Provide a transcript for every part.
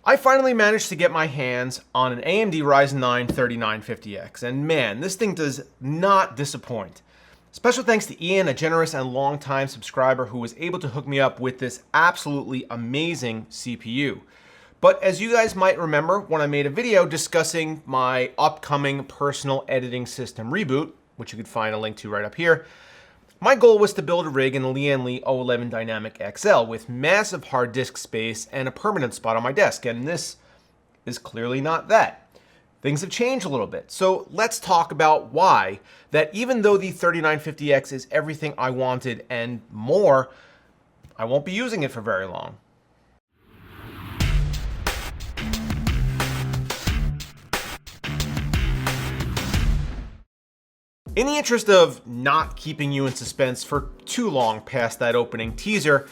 I finally managed to get my hands on an AMD Ryzen 9 3950X, and man, this thing does not disappoint. Special thanks to Ian, a generous and long-time subscriber who was able to hook me up with this absolutely amazing CPU. But as you guys might remember when I made a video discussing my upcoming personal editing system reboot, which you could find a link to right up here, my goal was to build a rig in the Lian Li 011 Dynamic XL with massive hard disk space and a permanent spot on my desk, and this is clearly not that. Things have changed a little bit, so let's talk about why that even though the 3950X is everything I wanted and more, I won't be using it for very long. In the interest of not keeping you in suspense for too long past that opening teaser,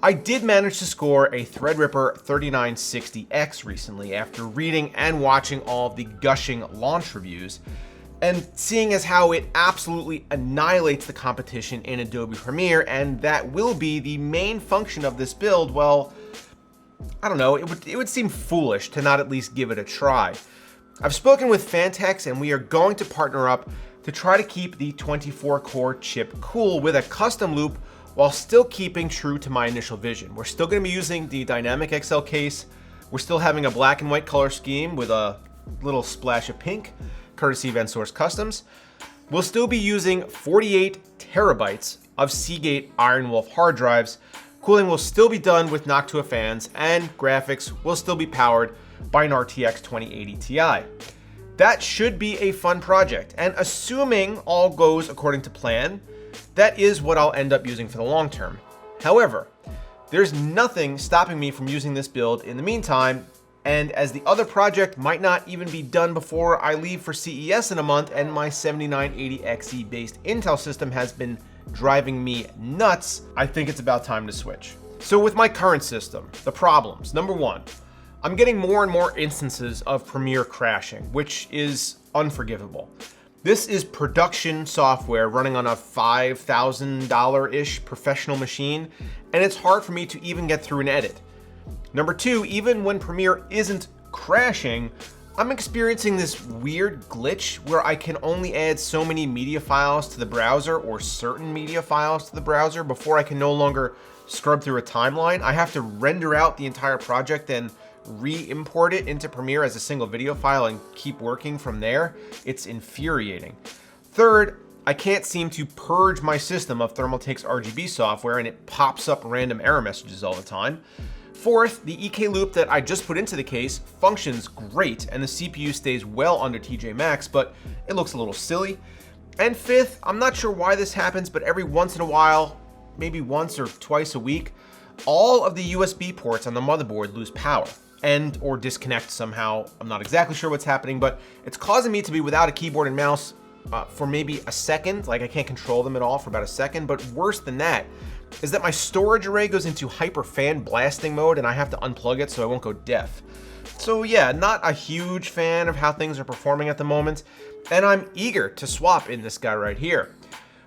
I did manage to score a Threadripper 3960X recently after reading and watching all of the gushing launch reviews, and seeing as how it absolutely annihilates the competition in Adobe Premiere, and that will be the main function of this build, well, I don't know, it would seem foolish to not at least give it a try. I've spoken with Fantex and we are going to partner up to try to keep the 24-core chip cool with a custom loop while still keeping true to my initial vision. We're still going to be using the Dynamic XL case. We're still having a black and white color scheme with a little splash of pink, courtesy of NZXT Customs. We'll still be using 48 terabytes of Seagate Iron Wolf hard drives. Cooling will still be done with Noctua fans, and graphics will still be powered by an RTX 2080 Ti. That should be a fun project, and assuming all goes according to plan, that is what I'll end up using for the long term. However, there's nothing stopping me from using this build in the meantime, and as the other project might not even be done before I leave for CES in a month, and my 7980XE based Intel system has been driving me nuts, I think it's about time to switch. So with my current system, the problems. Number one, I'm getting more and more instances of Premiere crashing, which is unforgivable. This is production software running on a $5,000-ish professional machine, and it's hard for me to even get through an edit. Number two, even when Premiere isn't crashing, I'm experiencing this weird glitch where I can only add so many media files to the browser, or certain media files to the browser, before I can no longer scrub through a timeline. I have to render out the entire project and re-import it into Premiere as a single video file and keep working from there. It's infuriating. Third, I can't seem to purge my system of Thermaltake's RGB software, and it pops up random error messages all the time. Fourth, the EK loop that I just put into the case functions great and the CPU stays well under TJ Maxx, but it looks a little silly. And fifth, I'm not sure why this happens, but every once in a while, maybe once or twice a week, all of the USB ports on the motherboard lose power or disconnect somehow. I'm not exactly sure what's happening, but it's causing me to be without a keyboard and mouse for maybe a second. Like, I can't control them at all for about a second. But worse than that is that my storage array goes into hyper fan blasting mode and I have to unplug it so I won't go deaf. So yeah, not a huge fan of how things are performing at the moment, and I'm eager to swap in this guy right here.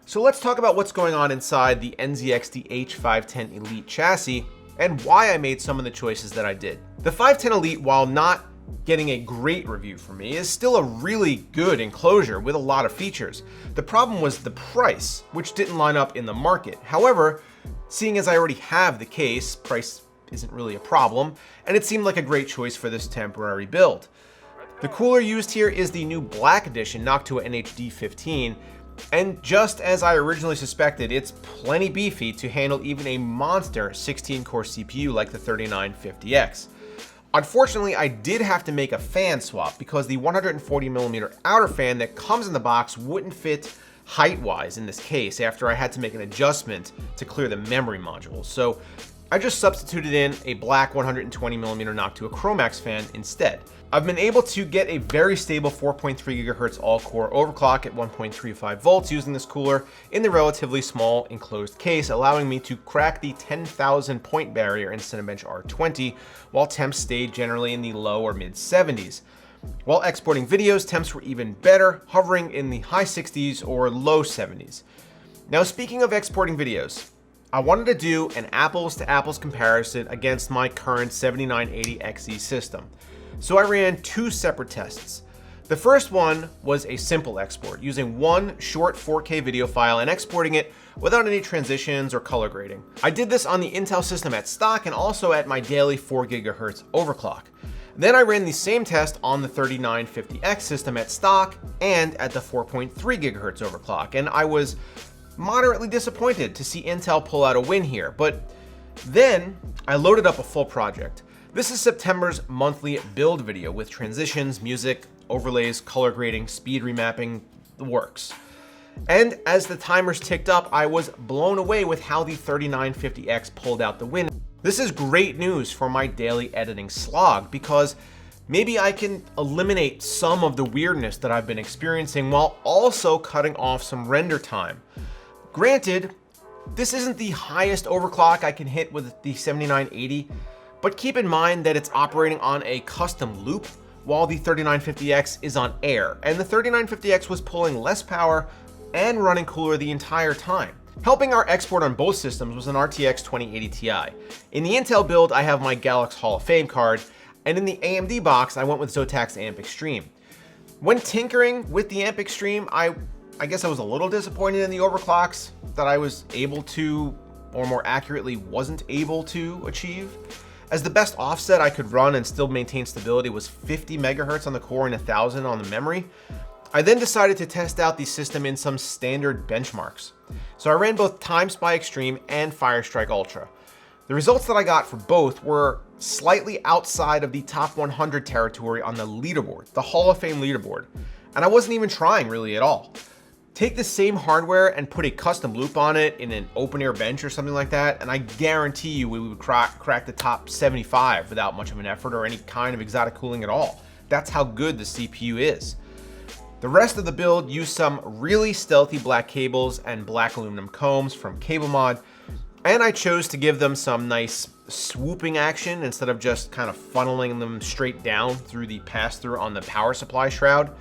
So let's talk about what's going on inside the NZXT H510 Elite chassis and why I made some of the choices that I did. The 510 Elite, while not getting a great review from me, is still a really good enclosure with a lot of features. The problem was the price, which didn't line up in the market. However, seeing as I already have the case, price isn't really a problem, and it seemed like a great choice for this temporary build. The cooler used here is the new Black Edition Noctua NHD15, and just as I originally suspected, it's plenty beefy to handle even a monster 16-core CPU like the 3950X. Unfortunately, I did have to make a fan swap because the 140mm outer fan that comes in the box wouldn't fit height-wise in this case after I had to make an adjustment to clear the memory module. So I just substituted in a black 120mm Noctua Chromax fan instead. I've been able to get a very stable 4.3 GHz all-core overclock at 1.35 volts using this cooler in the relatively small enclosed case, allowing me to crack the 10,000 point barrier in Cinebench R20, while temps stayed generally in the low or mid 70s. While exporting videos, temps were even better, hovering in the high 60s or low 70s. Now, speaking of exporting videos, I wanted to do an apples to apples comparison against my current 7980XE system. So I ran two separate tests. The first one was a simple export, using one short 4K video file and exporting it without any transitions or color grading. I did this on the Intel system at stock and also at my daily 4 GHz overclock. Then I ran the same test on the 3950X system at stock and at the 4.3 GHz overclock, and I was moderately disappointed to see Intel pull out a win here. But then I loaded up a full project. This is September's monthly build video with transitions, music, overlays, color grading, speed remapping, the works. And as the timers ticked up, I was blown away with how the 3950X pulled out the win. This is great news for my daily editing slog because maybe I can eliminate some of the weirdness that I've been experiencing while also cutting off some render time. Granted, this isn't the highest overclock I can hit with the 7980, but keep in mind that it's operating on a custom loop while the 3950X is on air, and the 3950X was pulling less power and running cooler the entire time. Helping our export on both systems was an RTX 2080 Ti. In the Intel build, I have my Galaxy Hall of Fame card, and in the AMD box, I went with Zotac's Amp Extreme. When tinkering with the Amp Extreme, I guess I was a little disappointed in the overclocks that I was able to, or more accurately, wasn't able to achieve. As the best offset I could run and still maintain stability was 50 megahertz on the core and 1000 on the memory. I then decided to test out the system in some standard benchmarks. So I ran both TimeSpy Extreme and Firestrike Ultra. The results that I got for both were slightly outside of the top 100 territory on the leaderboard, the Hall of Fame leaderboard, and I wasn't even trying really at all. Take the same hardware and put a custom loop on it in an open air bench or something like that, and I guarantee you we would crack the top 75 without much of an effort or any kind of exotic cooling at all. That's how good the CPU is. The rest of the build used some really stealthy black cables and black aluminum combs from CableMod, and I chose to give them some nice swooping action instead of just kind of funneling them straight down through the pass-through on the power supply shroud.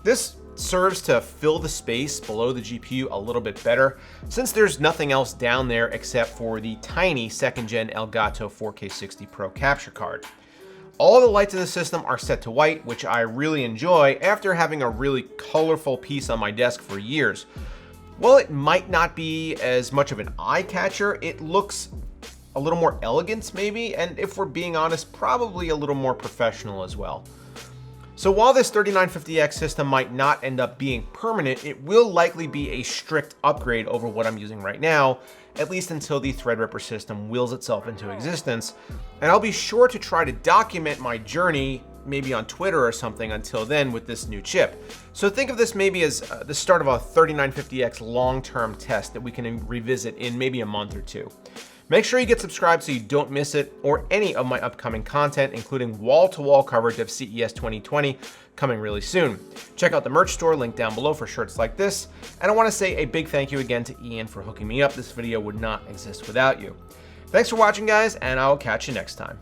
This serves to fill the space below the GPU a little bit better, since there's nothing else down there except for the tiny 2nd gen Elgato 4K60 Pro capture card. All the lights in the system are set to white, which I really enjoy after having a really colorful piece on my desk for years. While it might not be as much of an eye catcher, it looks a little more elegant maybe, and if we're being honest, probably a little more professional as well. So while this 3950X system might not end up being permanent, it will likely be a strict upgrade over what I'm using right now, at least until the Threadripper system wills itself into existence. And I'll be sure to try to document my journey, maybe on Twitter or something until then with this new chip. So think of this maybe as the start of a 3950X long-term test that we can revisit in maybe a month or two. Make sure you get subscribed so you don't miss it or any of my upcoming content, including wall-to-wall coverage of CES 2020 coming really soon. Check out the merch store, link down below for shirts like this. And I want to say a big thank you again to Ian for hooking me up. This video would not exist without you. Thanks for watching, guys, and I'll catch you next time.